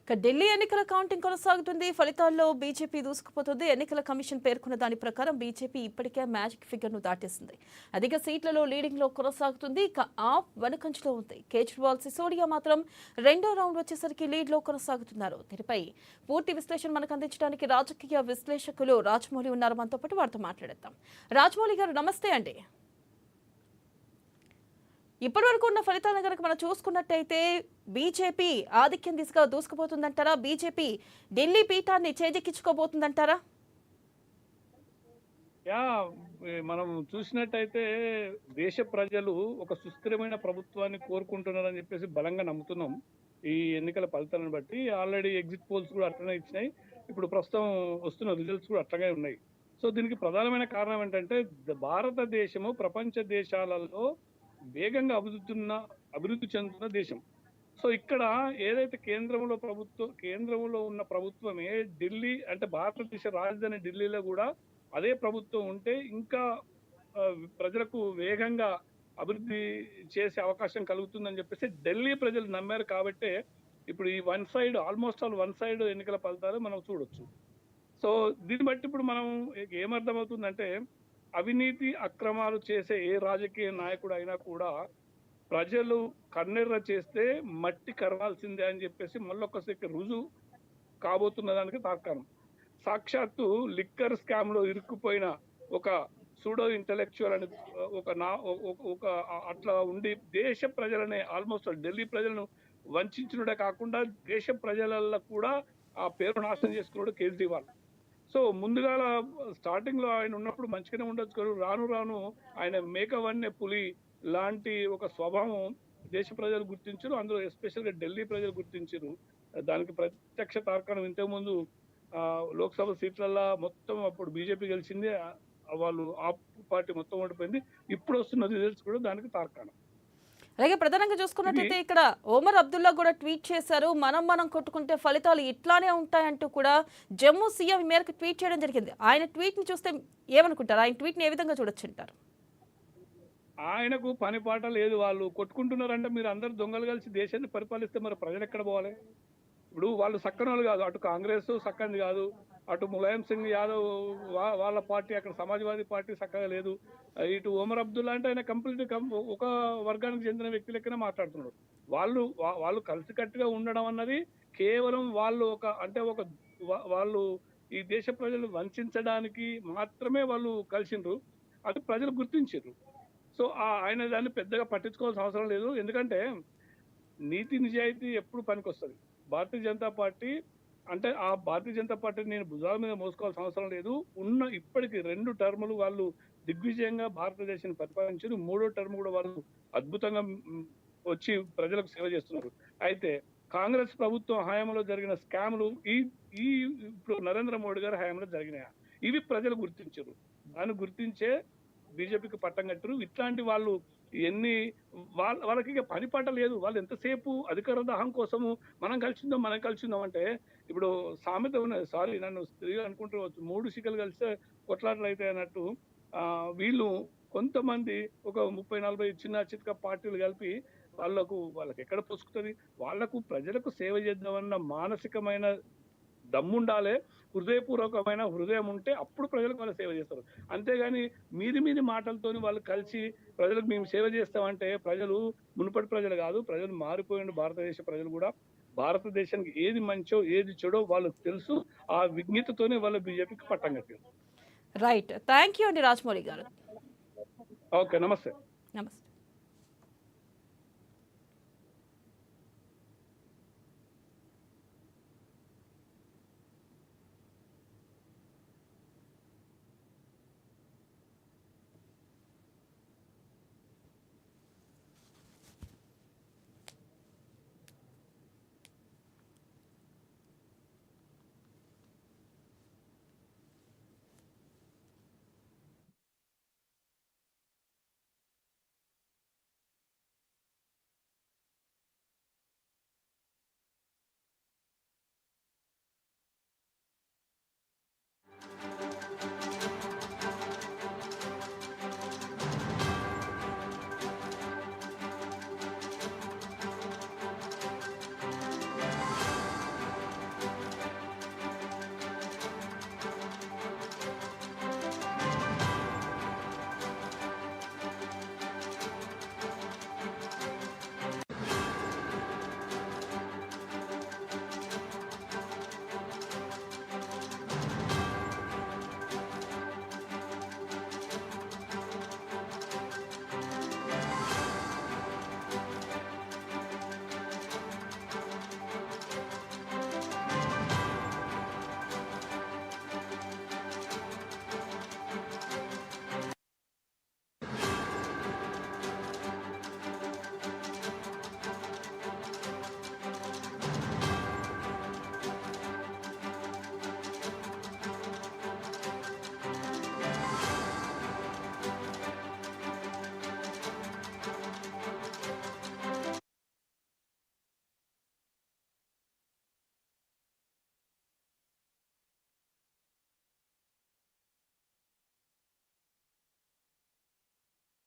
ఢిల్లీ ఎన్నికల కౌంటింగ్ కొనసాగుతుంది. ఫలితాల్లో బీజేపీ దూసుకుపోతుంది. ఎన్నికల కమిషన్ పేర్కొన్న దాని ప్రకారం బీజేపీ ఇప్పటికే మ్యాజిక్ ఫిగర్ను దాటేసింది. అధిక సీట్లలో లీడింగ్లో కొనసాగుతుంది. ఇక ఆప్ వెనుకంజలో ఉంది. కేజ్రీవాల్, సిసోడియా మాత్రం రెండో రౌండ్ వచ్చేసరికి లీడ్లో కొనసాగుతున్నారు. దీనిపై పూర్తి విశ్లేషణ మనకు అందించడానికి రాజకీయ విశ్లేషకులు రాజమౌళి ఉన్నారు. మనతో పాటు వారితో మాట్లాడేద్దాం. రాజమౌళి గారు, నమస్తే అండి. ఇప్పటి వరకు ఉన్న ఫలితాలను కనుక మనం చూసుకున్నట్టయితే బీజేపీ ఆధిక్యం దిశగా దూసుకుపోతుందంటారా? బీజేపీ ఢిల్లీ పీఠాన్ని చేజెక్కించుకోబోతుందంటారా? మనం చూసినట్టయితే దేశ ప్రజలు ఒక సుస్థిరమైన ప్రభుత్వాన్ని కోరుకుంటున్నారని చెప్పేసి బలంగా నమ్ముతున్నాం. ఈ ఎన్నికల ఫలితాలను బట్టి ఆల్రెడీ ఎగ్జిట్ పోల్స్ కూడా అట్లనే ఇచ్చినాయి. ఇప్పుడు ప్రస్తుతం వస్తున్న రిజల్ట్స్ కూడా అట్లాగే ఉన్నాయి. సో దీనికి ప్రధానమైన కారణం ఏంటంటే భారతదేశము ప్రపంచ దేశాలలో వేగంగా అభివృద్ధి చెందుతున్న దేశం. సో ఇక్కడ ఏదైతే కేంద్రంలో ఉన్న ప్రభుత్వమే ఢిల్లీ అంటే భారతదేశ రాజధాని ఢిల్లీలో కూడా అదే ప్రభుత్వం ఉంటే ఇంకా ప్రజలకు వేగంగా అభివృద్ధి చేసే అవకాశం కలుగుతుందని చెప్పేసి ఢిల్లీ ప్రజలు నమ్మారు. కాబట్టే ఇప్పుడు ఈ ఆల్మోస్ట్ ఆల్ వన్ సైడ్ ఎన్నికల ఫలితాలు మనం చూడొచ్చు. సో దీన్ని బట్టి ఇప్పుడు మనం ఏమర్థమవుతుందంటే అవినీతి అక్రమాలు చేసే ఏ రాజకీయ నాయకుడు అయినా కూడా ప్రజలు కన్నెర్ర చేస్తే మట్టి కరవాల్సిందే అని చెప్పేసి మళ్ళొక్కసారి రుజువు కాబోతున్న దానికి తార్కాణం. సాక్షాత్తు లిక్కర్ స్కామ్ లో ఇరుక్కుపోయిన ఒక సూడో ఇంటలెక్చువల్ అని ఒక అట్లా ఉండి దేశ ప్రజలనే ఆల్మోస్ట్ ఢిల్లీ ప్రజలను వంచనుడే కాకుండా దేశ ప్రజలలో కూడా ఆ పేరు నాశనం చేసుకున్నాడు కేజ్రీవాల్. సో ముందుగా స్టార్టింగ్ లో ఆయన ఉన్నప్పుడు మంచిగానే ఉండొచ్చు. రాను రాను ఆయన మేకవన్నే పులి లాంటి ఒక స్వభావం దేశ ప్రజలు గుర్తించారు. అందులో ఎస్పెషల్ గా ఢిల్లీ ప్రజలు గుర్తించారు. దానికి ప్రత్యక్ష తార్కాణం ఇంతకుముందు లోక్సభ సీట్లల్లో మొత్తం అప్పుడు బీజేపీ గెలిచింది, వాళ్ళు ఆప్ పార్టీ మొత్తం ఓడిపోయింది. ఇప్పుడు వస్తున్న రిజల్ట్స్ కూడా దానికి తార్కాణం. అలాగే ప్రధానంగా చూసుకున్నట్టయితే ఇక్కడ ఒమర్ అబ్దుల్లా కూడా ట్వీట్ చేశారు. మనం కొట్టుకుంటే ఫలితాలు ఇట్లానే ఉంటాయంటూ కూడా జమ్మూ సీఎం మేరకు ట్వీట్ చేయడం జరిగింది. ఆయన ట్వీట్ ని చూస్తే ఏమనుకుంటారు? ఆయన ట్వీట్ ని ఏ విధంగా చూడొచ్చుంటారు? ఆయనకు పని పాట లేదు. వాళ్ళు కొట్టుకుంటున్నారంటే మీరు అందరు దొంగలు కలిసి దేశాన్ని పరిపాలిస్తే మరి ప్రజలు ఎక్కడ పోవాలి? ఇప్పుడు వాళ్ళు సక్కనోళ్ళు కాదు, అటు కాంగ్రెస్ సక్కనిది కాదు, అటు ములాయం సింగ్ యాదవ్ వాళ్ళ పార్టీ, అక్కడ సమాజ్వాదీ పార్టీ చక్కగా లేదు, ఇటు ఒమర్ అబ్దుల్లా అంటే ఆయన కంప్లీట్ ఒక వర్గానికి చెందిన వ్యక్తి లెక్కనే మాట్లాడుతున్నాడు. వాళ్ళు కలిసికట్టుగా ఉండడం అన్నది కేవలం వాళ్ళు ఈ దేశ ప్రజలు వంచడానికి మాత్రమే వాళ్ళు కలిసిండ్రు. అది ప్రజలు గుర్తించారు. సో ఆయన దాన్ని పెద్దగా పట్టించుకోవాల్సిన అవసరం లేదు. ఎందుకంటే నీతి నిజాయితీ ఎప్పుడు పనికొస్తుంది. భారతీయ జనతా పార్టీ అంటే ఆ భారతీయ జనతా పార్టీని నేను భుజాల మీద మోసుకోవాల్సిన అవసరం లేదు. ఇప్పటికి 2 టర్ములు వాళ్ళు దిగ్విజయంగా భారతదేశాన్ని పరిపాలించారు. 3వ టర్మ్ కూడా వాళ్ళు అద్భుతంగా వచ్చి ప్రజలకు సేవ చేస్తున్నారు. అయితే కాంగ్రెస్ ప్రభుత్వం హయాంలో జరిగిన స్కామ్లు ఇప్పుడు నరేంద్ర మోడీ గారి హయాంలో జరిగినాయా, ఇవి ప్రజలు గుర్తించారు. దాన్ని గుర్తించే బీజేపీకి పట్టం కట్టారు. ఇట్లాంటి వాళ్ళు వాళ్ళకి ఇక పని పాట లేదు. వాళ్ళు ఎంతసేపు అధికార దాహం కోసము మనం కలిసిందాం అంటే ఇప్పుడు సామెత ఉన్నది, సారీ నన్ను స్త్రీలు అనుకుంటువచ్చు, 3 శిఖలు కలిస్తే కొట్లాటలు అయితే అన్నట్టు వీళ్ళు కొంతమంది ఒక 30-40 చిన్న చిత్క పార్టీలు కలిపి వాళ్ళకి ఎక్కడ పొసుకుతుంది? వాళ్లకు ప్రజలకు సేవ చేద్దామన్న మానసికమైన దమ్ముండాలి, హృదయపూర్వకమైన హృదయం ఉంటే అప్పుడు ప్రజలకు వాళ్ళు సేవ చేస్తారు. అంతేగాని మీది మాటలతోని వాళ్ళు కలిసి ప్రజలకు మేము సేవ చేస్తామంటే ప్రజలు మునుపటి ప్రజలు కాదు, ప్రజలు మారిపోయిన భారతదేశ ప్రజలు కూడా భారతదేశానికి ఏది మంచో ఏది చెడో వాళ్ళకి తెలుసు. ఆ విజ్ఞతతోనే వాళ్ళ బీజేపీకి పట్టం కట్టారు. రైట్, థ్యాంక్ యూ అండి రాజమౌళి గారు. ఓకే, నమస్తే. నమస్తే.